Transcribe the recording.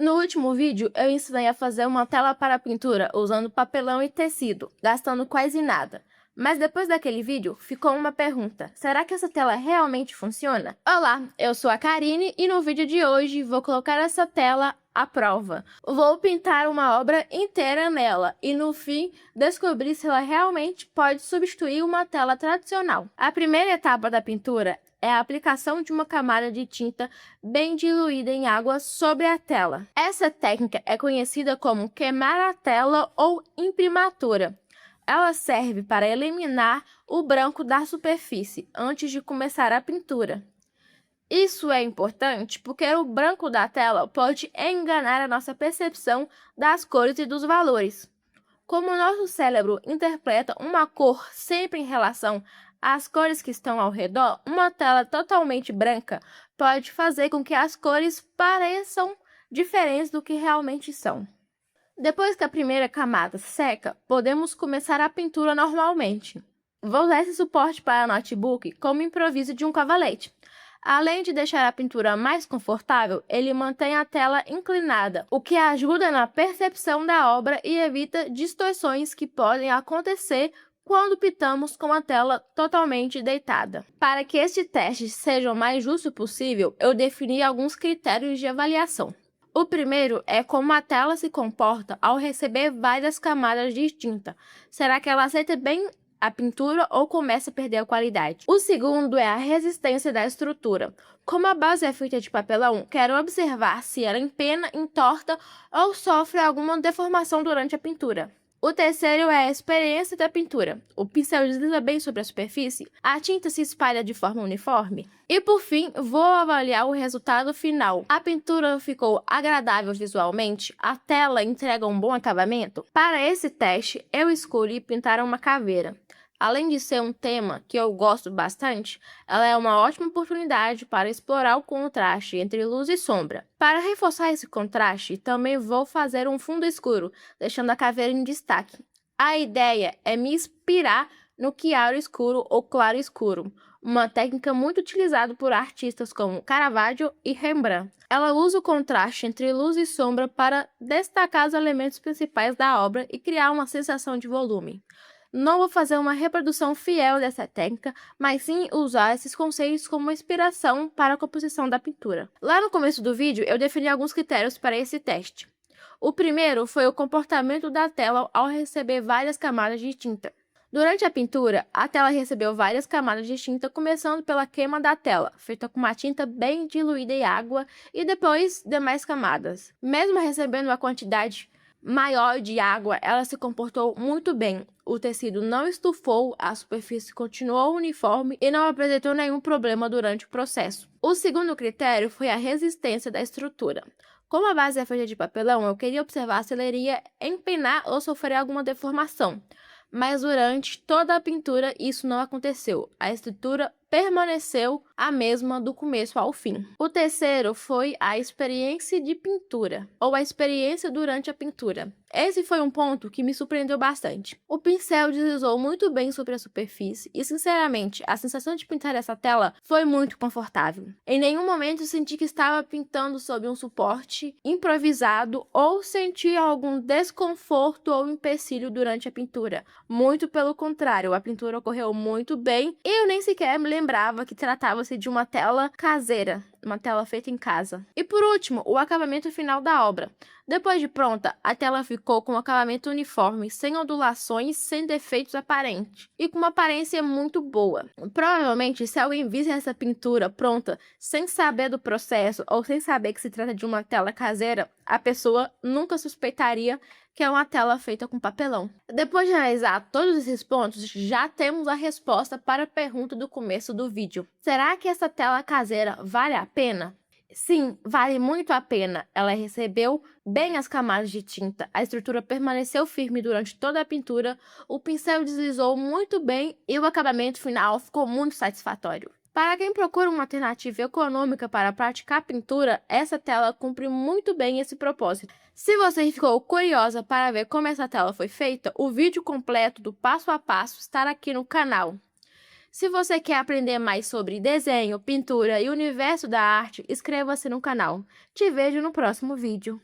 No último vídeo, eu ensinei a fazer uma tela para pintura usando papelão e tecido, gastando quase nada. Mas depois daquele vídeo, ficou uma pergunta: será que essa tela realmente funciona? Olá, eu sou a Karine e no vídeo de hoje vou colocar essa tela à prova. Vou pintar uma obra inteira nela e no fim descobrir se ela realmente pode substituir uma tela tradicional. A primeira etapa da pintura é a aplicação de uma camada de tinta bem diluída em água sobre a tela. Essa técnica é conhecida como queimar a tela ou imprimatura. Ela serve para eliminar o branco da superfície antes de começar a pintura. Isso é importante porque o branco da tela pode enganar a nossa percepção das cores e dos valores. Como o nosso cérebro interpreta uma cor sempre em relação às cores que estão ao redor, uma tela totalmente branca pode fazer com que as cores pareçam diferentes do que realmente são. Depois que a primeira camada seca, podemos começar a pintura normalmente. Vou usar esse suporte para notebook como improviso de um cavalete. Além de deixar a pintura mais confortável, ele mantém a tela inclinada, o que ajuda na percepção da obra e evita distorções que podem acontecer quando pintamos com a tela totalmente deitada. Para que este teste seja o mais justo possível, eu defini alguns critérios de avaliação. O primeiro é como a tela se comporta ao receber várias camadas de tinta. Será que ela aceita bem a pintura ou começa a perder a qualidade? O segundo é a resistência da estrutura. Como a base é feita de papelão, quero observar se ela empena, entorta ou sofre alguma deformação durante a pintura. O terceiro é a experiência da pintura. O pincel desliza bem sobre a superfície? A tinta se espalha de forma uniforme? E por fim, vou avaliar o resultado final. A pintura ficou agradável visualmente? A tela entrega um bom acabamento? Para esse teste, eu escolhi pintar uma caveira. Além de ser um tema que eu gosto bastante, ela é uma ótima oportunidade para explorar o contraste entre luz e sombra. Para reforçar esse contraste, também vou fazer um fundo escuro, deixando a caveira em destaque. A ideia é me inspirar no chiaro escuro ou claro escuro, uma técnica muito utilizada por artistas como Caravaggio e Rembrandt. Ela usa o contraste entre luz e sombra para destacar os elementos principais da obra e criar uma sensação de volume. Não vou fazer uma reprodução fiel dessa técnica, mas sim usar esses conceitos como inspiração para a composição da pintura. Lá no começo do vídeo, eu defini alguns critérios para esse teste. O primeiro foi o comportamento da tela ao receber várias camadas de tinta. Durante a pintura, a tela recebeu várias camadas de tinta, começando pela queima da tela, feita com uma tinta bem diluída em água, e depois demais camadas. Mesmo recebendo uma quantidade maior de água, ela se comportou muito bem. O tecido não estufou, a superfície continuou uniforme e não apresentou nenhum problema durante o processo. O segundo critério foi a resistência da estrutura. Como a base é feita de papelão, eu queria observar se ela iria empenar ou sofrer alguma deformação. Mas durante toda a pintura isso não aconteceu. A estrutura permaneceu a mesma do começo ao fim. O terceiro foi a experiência de pintura, ou a experiência durante a pintura. Esse foi um ponto que me surpreendeu bastante. O pincel deslizou muito bem sobre a superfície e, sinceramente, a sensação de pintar essa tela foi muito confortável. Em nenhum momento senti que estava pintando sob um suporte improvisado ou senti algum desconforto ou empecilho durante a pintura. Muito pelo contrário, a pintura ocorreu muito bem e eu nem sequer me lembrava que tratava-se de uma tela caseira, uma tela feita em casa. E por último, o acabamento final da obra. Depois de pronta, a tela ficou com um acabamento uniforme, sem ondulações, sem defeitos aparentes e com uma aparência muito boa. Provavelmente, se alguém visse essa pintura pronta sem saber do processo ou sem saber que se trata de uma tela caseira, a pessoa nunca suspeitaria que é uma tela feita com papelão. Depois de analisar todos esses pontos, já temos a resposta para a pergunta do começo do vídeo. Será que essa tela caseira vale a pena? Sim, vale muito a pena. Ela recebeu bem as camadas de tinta, a estrutura permaneceu firme durante toda a pintura, o pincel deslizou muito bem e o acabamento final ficou muito satisfatório. Para quem procura uma alternativa econômica para praticar pintura, essa tela cumpre muito bem esse propósito. Se você ficou curiosa para ver como essa tela foi feita, o vídeo completo do passo a passo estará aqui no canal. Se você quer aprender mais sobre desenho, pintura e o universo da arte, inscreva-se no canal. Te vejo no próximo vídeo.